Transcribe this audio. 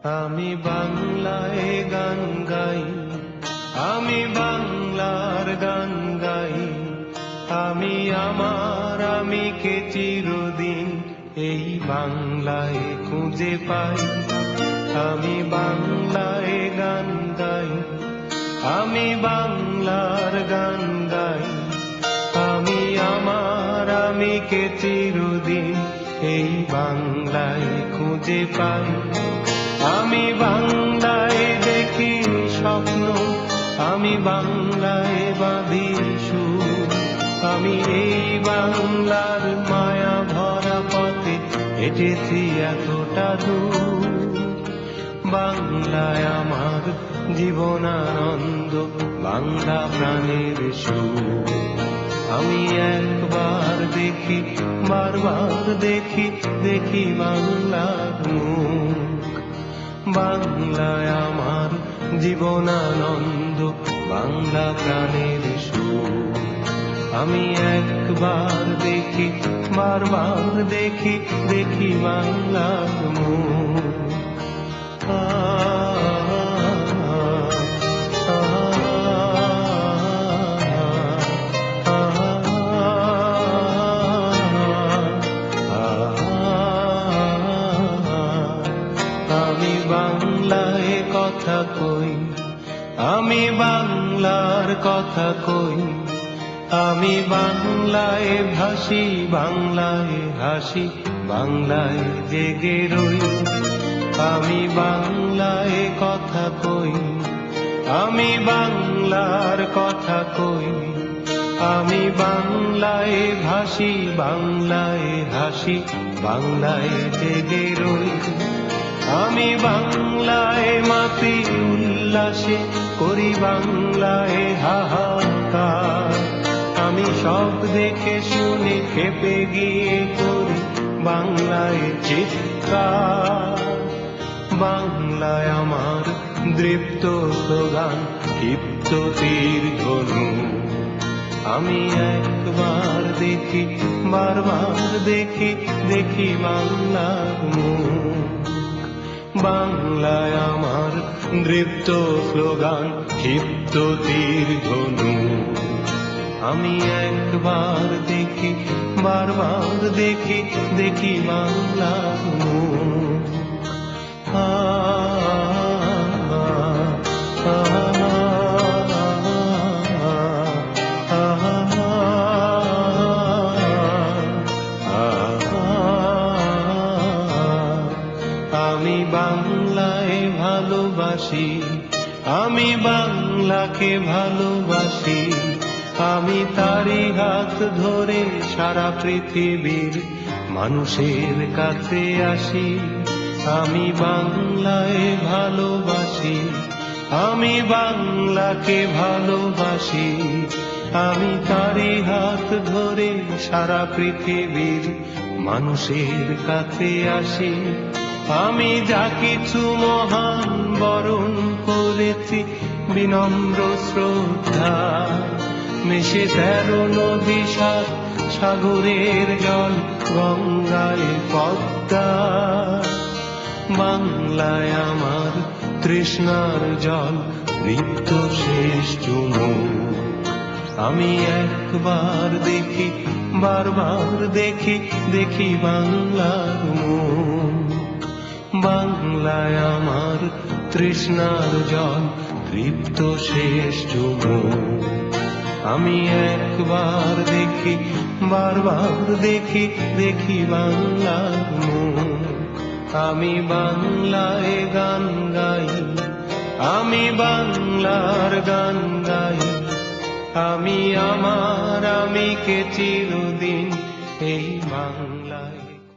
আমি বাংলায় গান গাই, আমি বাংলার গান গাই। আমি আমার আমিকে চিরদিন এই বাংলায় খুঁজে পাই। আমি বাংলায় গান গাই, আমি বাংলার গান গাই। আমি আমার আমিকে চিরদিন এই বাংলায় খুঁজে পাই। আমি বাংলায় দেখি স্বপ্ন, আমি বাংলায় বাঁধি সুর। আমি এই বাংলার মায়া ভরা পথে হেঁটেছি এতটা দূর। বাংলায় আমার জীবনানন্দ, বাংলা প্রাণের সুর। আমি একবার দেখি, বারবার দেখি, দেখি বাংলার মুখ। বাংলায় আমার জীবনানন্দ, বাংলা প্রাণের সুর। আমি একবার দেখি, বারবার দেখি, দেখি বাংলার মুখ। আমি বাংলায় কথা কই, আমি বাংলার কথা কই। আমি বাংলায় ভাসি, বাংলায় হাসি, বাংলায় জেগে রই। আমি বাংলায় কথা কই, আমি বাংলার কথা কই। আমি বাংলায় ভাসি, বাংলায় হাসি, বাংলায় জেগে রই। আমি বাংলায় মাতি উল্লাসে, করি বাংলায় হাহাকার। আমি সব দেখে শুনে খেপে গিয়ে করি বাংলায় চিৎকার। বাংলায় আমার দৃপ্ত স্লোগান, ক্ষিপ্ত তীর ধনু। আমি একবার দেখি, বারবার দেখি, দেখি বাংলার মুখ। বাংলায় আমার দৃপ্ত স্লোগান, ক্ষিপ্ত তীর ধনু। আমি একবার দেখি, বারবার দেখি, দেখি বাংলার মুখ। আমি বাংলায় ভালোবাসি, আমি বাংলাকে ভালোবাসি। আমি তারি হাত ধরে সারা পৃথিবীর মানুষের কাছে আসি। আমি বাংলায় ভালোবাসি, আমি বাংলাকে ভালোবাসি। আমি তারি হাত ধরে সারা পৃথিবীর মানুষের কাছে আসি। আমি যা কিছু মহান বরণ করেছি বিনম্র শ্রদ্ধা, মিশে 13 নদী 7 সাগরের জল, গঙ্গায় পদ্মা। বাংলায় আমার তৃষ্ণার জল, রিক্ত শেষ চুমুক। আমি একবার দেখি, বারবার দেখি, দেখি বাংলার মুখ। বাংলায় আমার তৃষ্ণার জল, তৃপ্ত শেষ চুমুক। আমি একবার দেখি, বারবার দেখি, দেখি বাংলার মুখ। আমি বাংলায় গান গাই, আমি বাংলার গান গাই। আমি আমার আমিকে চিরদিন এই বাংলা